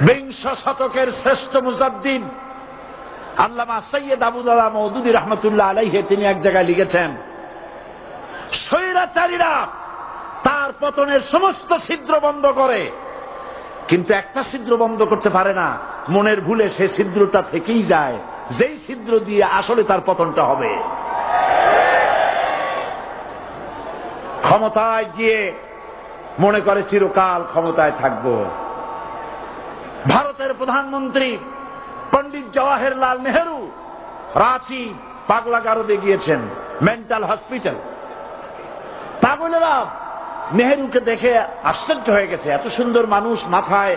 বিংশ শতকের শ্রেষ্ঠ মুজাদ্দিদ আল্লামা সৈয়দ আবুদুল্লাহ মওদুদী রাহমাতুল্লাহ আলাইহি তিনি এক জায়গায় লিখেছেন, স্বৈরাচারীরা তার পতনের সমস্ত ছিদ্র বন্ধ করে, কিন্তু একটা ছিদ্র বন্ধ করতে পারে না, মনের ভুলে সে ছিদ্রটা থেকেই যায়, যেই ছিদ্র দিয়ে আসলে তার পতনটা হবে। ক্ষমতায় গিয়ে মনে করে চিরকাল ক্ষমতায় থাকবো। ভারতের প্রধানমন্ত্রী পণ্ডিত জওয়াহরলাল নেহেরু রাঁচি পাগলাগারদে গিয়েছেন, মেন্টাল হসপিটাল। পাগলেরা নেহেরুকে দেখে আশ্চর্য হয়ে গেছে, এত সুন্দর মানুষ, মাথায়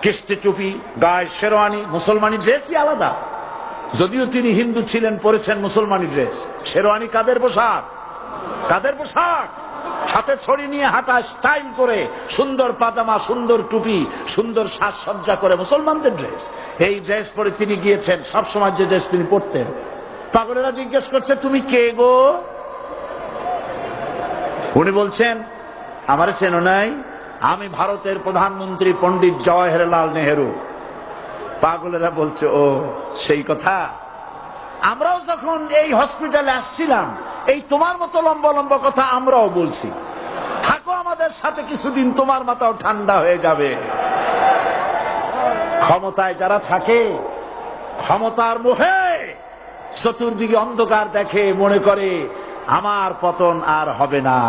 কিস্তি টুপি, গায়ে শেরওয়ানি, মুসলমানি ড্রেসই আলাদা। যদিও তিনি হিন্দু ছিলেন, পরেছেন মুসলমানি ড্রেস। শেরওয়ানি কাদের পোশাক? কাদের পোশাক? সাথে ছড়ি নিয়ে হাঁটা, স্টাইল করে, সুন্দর পাজামা, সুন্দর টুপি, সুন্দর সাজসজ্জা করে, মুসলমানদের ড্রেস। এই ড্রেস পরে তিনি গিয়েছেন, সবসময় যে ড্রেস তিনি পরতেন। পাগলেরা জিজ্ঞেস করছে, তুমি কে গো? উনি বলছেন, আমারে চেনো নাই? আমি ভারতের প্রধানমন্ত্রী পণ্ডিত জওয়াহরলাল নেহেরু। পাগলেরা বলছে, ও সেই কথা। আমরাও যখন এই হসপিটালে আসছিলাম, এই তোমার মতো লম্বা লম্বা কথা আমরাও বলছি। থাকো আমাদের সাথে কিছুদিন, তোমার মাথাও ঠান্ডা হয়ে যাবে। ক্ষমতায় যারা থাকে, ক্ষমতার মোহে চতুর্দিকে অন্ধকার দেখে, মনে করে আমার পতন আর হবে না।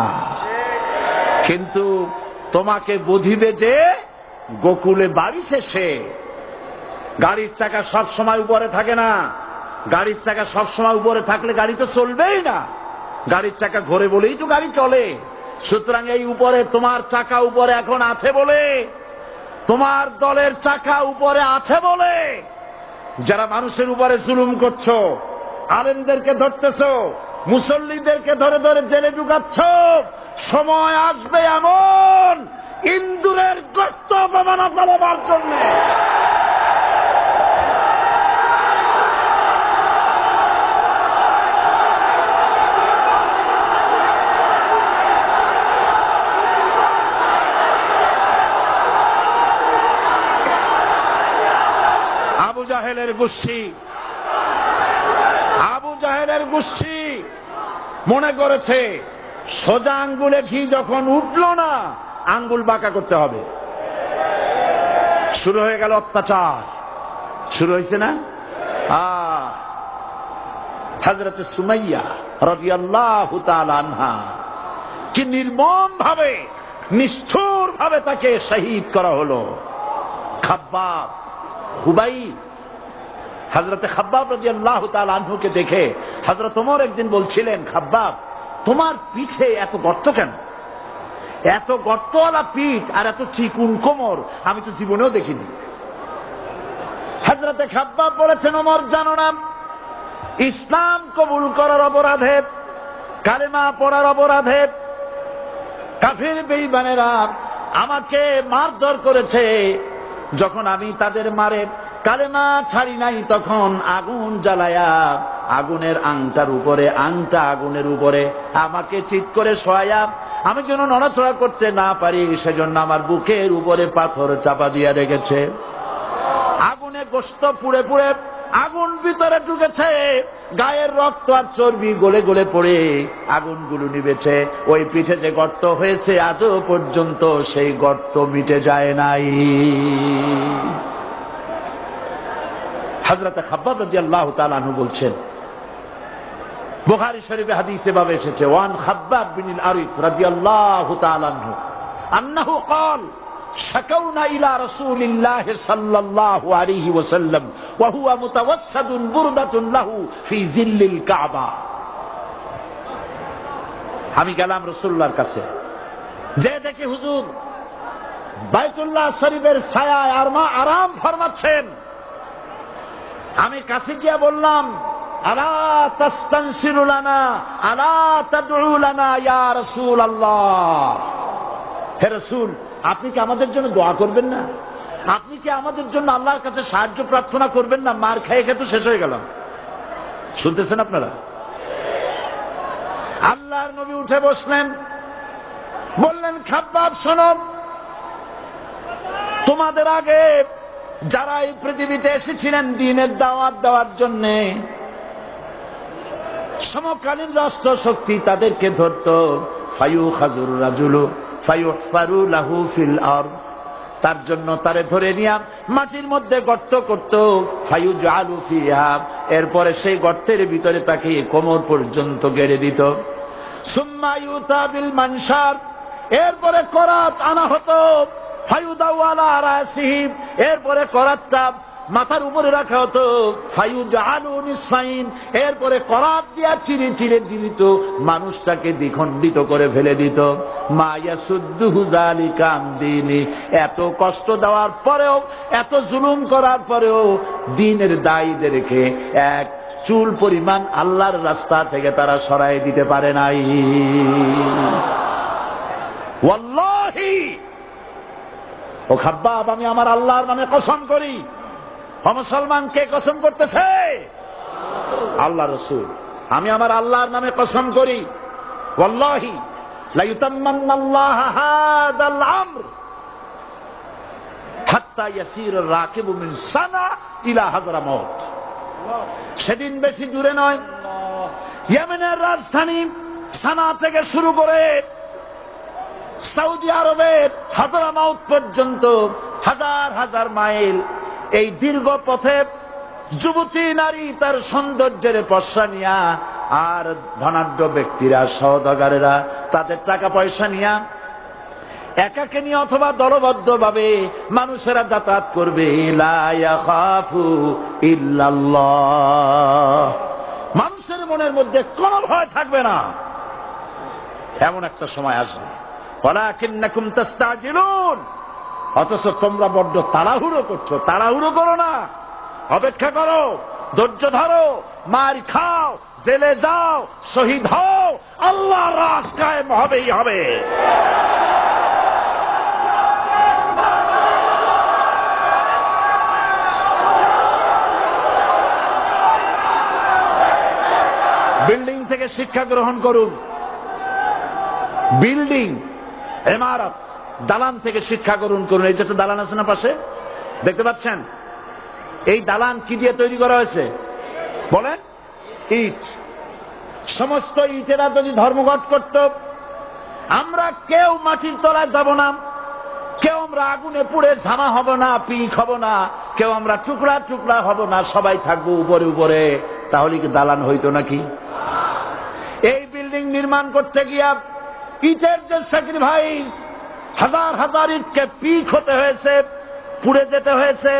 কিন্তু তোমাকে বুঝিবে যে গোকুলে বাড়ি শেষে। গাড়ির চাকা সব সময় উপরে থাকে না। গাড়ির চাকা সব সময় উপরে থাকলে গাড়ি তো চলবেই না। গাড়ির চাকা ঘোরে বলেই তো গাড়ি চলে। সুতরাং এই উপরে, তোমার চাকা উপরে এখন আছে বলে, তোমার দলের চাকা উপরে আছে বলে যারা মানুষের উপরে জুলুম করছো, আলেমদেরকে ধরতেছো, মুসল্লিদেরকে ধরে ধরে জেলে ঢুকাচ্ছ, সময় আসবে এমন ইন্দুরের গর্ত অপমানা ফেলাবার জন্য। আবু জাহেলের গোষ্ঠী মনে করেছে সোজা আঙ্গুলে ঘি যখন উঠল না, আঙ্গুল বাঁকা করতে হবে। শুরু হয়ে গেল অত্যাচার। শুরু হয়েছে না? হযরত সুমাইয়া রাদিয়াল্লাহু তাআলা আনহা কি নির্মম ভাবে, নিষ্ঠুর ভাবে তাকে শহীদ করা হলো। খাব্বাব, হুবাইব, হযরত খাব্বাব রাদিয়াল্লাহু তাআলা আনহুকে দেখে হযরত ওমর একদিন বলছিলেন, খাব্বাব তোমার পিঠে এত গর্ত কেন? এত গর্তওয়ালা পিঠ আর এত চিকুন কোমর আমি তো জীবনেও দেখিনি। হযরত খাব্বাব বলেছেন, ওমর জানো না, ইসলাম কবুল করার অপরাধে, কালেমা পড়ার অপরাধে কাফির বেঈমানেরা আমাকে মারধর করেছে। যখন আমি তাদের মারে কালেমা ছাড়ি নাই, তখন আগুন জ্বালায়া আগুনের আংটার উপরে, আংটা আগুনের উপরে আমাকে ঠিক করে শোয়ায়া, আমি যেন নড়াচড়া করতে না পারি সেজন্য আমার বুকের উপরে পাথর চাপা দিয়া রেখেছে। আগুনে গোশত পুড়ে পুড়ে আগুন ভিতরে ঢুকেছে, গায়ের রক্ত আর চর্বি গলে গলে পড়ে আগুনগুলো নিবেছে। ওই পিঠে যে গর্ত হয়েছে আজও পর্যন্ত সেই গর্ত মিটে যায় নাই। হযরত খাব্বাব রাদিয়াল্লাহু তাআলা আনহু বলছেন, বুখারী শরীফে হাদিসে ভাবে এসেছে, ওয়ান খাব্বাব বিন আল-আরিফ রাদিয়াল্লাহু তাআলা আনহু আন্নাহু قال شكونا إلى رسول الله صلى الله عليه وسلم وهو متوسد بردة له في ظل الكعبة। আমি গেলাম রাসূলুল্লাহর কাছে, যে দেখি হুজুর বাইতুল্লাহ শরীফের ছায়ায় আরাম ফরমাচ্ছেন। আমি কাছে গিয়ে বললাম, আলা তাস্তানসিরু লানা আলা তাদউ লানা ইয়া রাসূলুল্লাহ। হে রাসূল, আপনি কি আমাদের জন্য দোয়া করবেন না? আপনি কি আমাদের জন্য আল্লাহর কাছে সাহায্য প্রার্থনা করবেন না? মার খেয়ে খেয়ে তো শেষ হয়ে গেলাম। শুনতেছেন আপনারা? আল্লাহর নবী উঠে বসলেন, বললেন, খাব্বাব শোনো, তোমাদের আগে যারা এই পৃথিবীতে এসেছিলেন দ্বীনের দাওয়াত দেওয়ার জন্য, সমকালীন রাষ্ট্র শক্তি তাদেরকে ধরত, ফায়ুখাজুর রাজুলু ফায়ুহফারু লাহু ফিল আরদ, তার জন্য তারে ধরে নিয়া মাটির মধ্যে গর্ত করত, ফায়ুজআলু ফিহা, এরপরে সেই গর্তের ভিতরে তাকে কোমর পর্যন্ত গেড়ে দিত। সুম্মা ইউতা বিল মানশার, এরপরে করাত আনা হতো, ফায়ুদাউ আলা রাসিহি, এরপরে করাতটা মাথার উপরে রাখা হতো, ফায়ুজআলু নিসফাইন, এরপরে করাত দিয়া চিরে চিরে দিত, মানুষটাকে দ্বিখণ্ডিত করে ফেলে দিত। মা ইয়াসুদ্দুহু যালিকা আন দীনি, এত কষ্ট দেওয়ার পরেও, এত জুলুম করার পরেও দ্বীনের দায়ীদেরকে এক চুল পরিমাণ আল্লাহর রাস্তা থেকে তারা সরাই দিতে পারে নাই। ওয়াল্লাহি, ও খাব্বাব, আমি আমার আল্লাহর নামে কসম করি। ও মুসলমান, কে কসম করতেছে? আল্লাহ রাসূল। আমি আমার আল্লাহর নামে কসম করি, ওয়াল্লাহি লা ইউতাম্মান্নাল্লাহু হাদাল আমর হাত্তা ইয়াসির রাকিবু মিন সানা ইলা হাযরামাউত। সেদিন বেশি দূরে নয়, ইয়েমেনের রাজধানী সানা থেকে শুরু করে সৌদি আরবের হাযরামাউত পর্যন্ত হাজার হাজার মাইল, এই দীর্ঘ পথে যুবতী নারী তার সৌন্দর্যের পশ্চা নিয়া, আর ধনাঢ্য ব্যক্তিরা, সওদাগরেরা তাদের টাকা পয়সা নিয়া একাকে নিয়ে অথবা দলবদ্ধ ভাবে মানুষেরা যাতায়াত করবে। লা ইয়াখাফু ইল্লাল্লাহ, মানুষের মনের মধ্যে কোনো ভয় থাকবে না। এমন একটা সময় আসবে, ওয়ালাকিন্নাকুম তাস্তাজিলুন, অথচ তোমরা বড্ড তাড়াহুড়ো করছো। তাড়াহুড়ো করো না, অপেক্ষা করো, ধৈর্য ধরো, মার খাও, জেলে যাও, শহীদ হও, আল্লাহর রাজ কায়েম হবেই হবে। বিল্ডিং থেকে শিক্ষা গ্রহণ করুন, বিল্ডিং, ইমারত, দালান থেকে শিক্ষা গ্রহণ করুন। এই যে একটা দালান আছে না পাশে, দেখতে পাচ্ছেন? এই দালান কি দিয়ে তৈরি করা হয়েছে বলেন? ইট। সমস্ত ইটেরা যদি ধর্মঘট করত, আমরা কেউ মাটির তলায় যাব না, কেউ আমরা আগুনে পুড়ে ঝামা হব না, পিক হব না, কেউ আমরা টুকরা টুকরা হব না, সবাই থাকবো উপরে উপরে, তাহলে কি দালান হইতো নাকি? এই বিল্ডিং নির্মাণ করতে গিয়া ইটের যে স্যাক্রিফাইস, হাজার হাজার ইটকে পিক হতে হয়েছে, পুড়ে যেতে হয়েছে,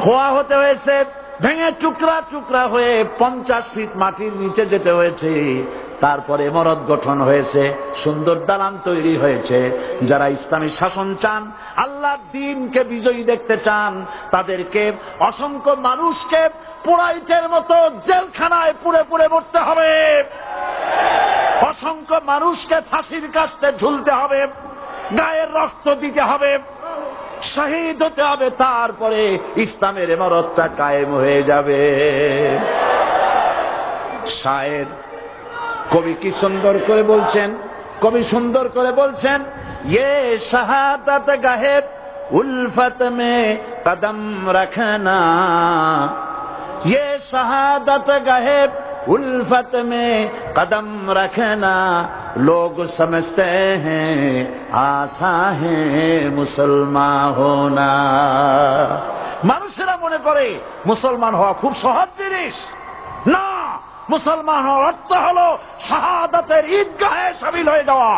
খোয়া হতে হয়েছে, ভেঙে টুকরা টুকরা হয়ে 50 ফিট মাটির নিচে যেতে হয়েছে, তারপরে ইমারত গঠন হয়েছে, সুন্দর দালান তৈরি হয়েছে। যারা ইসলামী শাসন চান, আল্লাহর দ্বীনকে বিজয়ী দেখতে চান, তাদেরকে অসংখ্য মানুষকে পোড়াইটের মতো জেলখানায় পুড়ে পুড়ে মরতে হবে, অসংখ্য মানুষকে ফাঁসির কাস্তে ঝুলতে হবে, গায়ের রক্ত দিতে হবে, শহীদ হতে হবে, তারপরে ইসলামের ইমারতটা কায়েম হয়ে যাবে। শায়ের, কবি কি সুন্দর করে বলছেন, কবি সুন্দর করে বলছেন, ये शहादत गाहे उल्फत में कदम रखना, ये शहादत गाहे उल्फत में कदम रखना, लोग समझते हैं आसा है मुसलमान होना। মানুষেরা মনে করে মুসলমান হওয়া খুব সহজ জিনিস। না, মুসলমান হওয়ার অর্থ হলো শাহাদাতের ঈদগাহে শামিল হয়ে যাওয়া।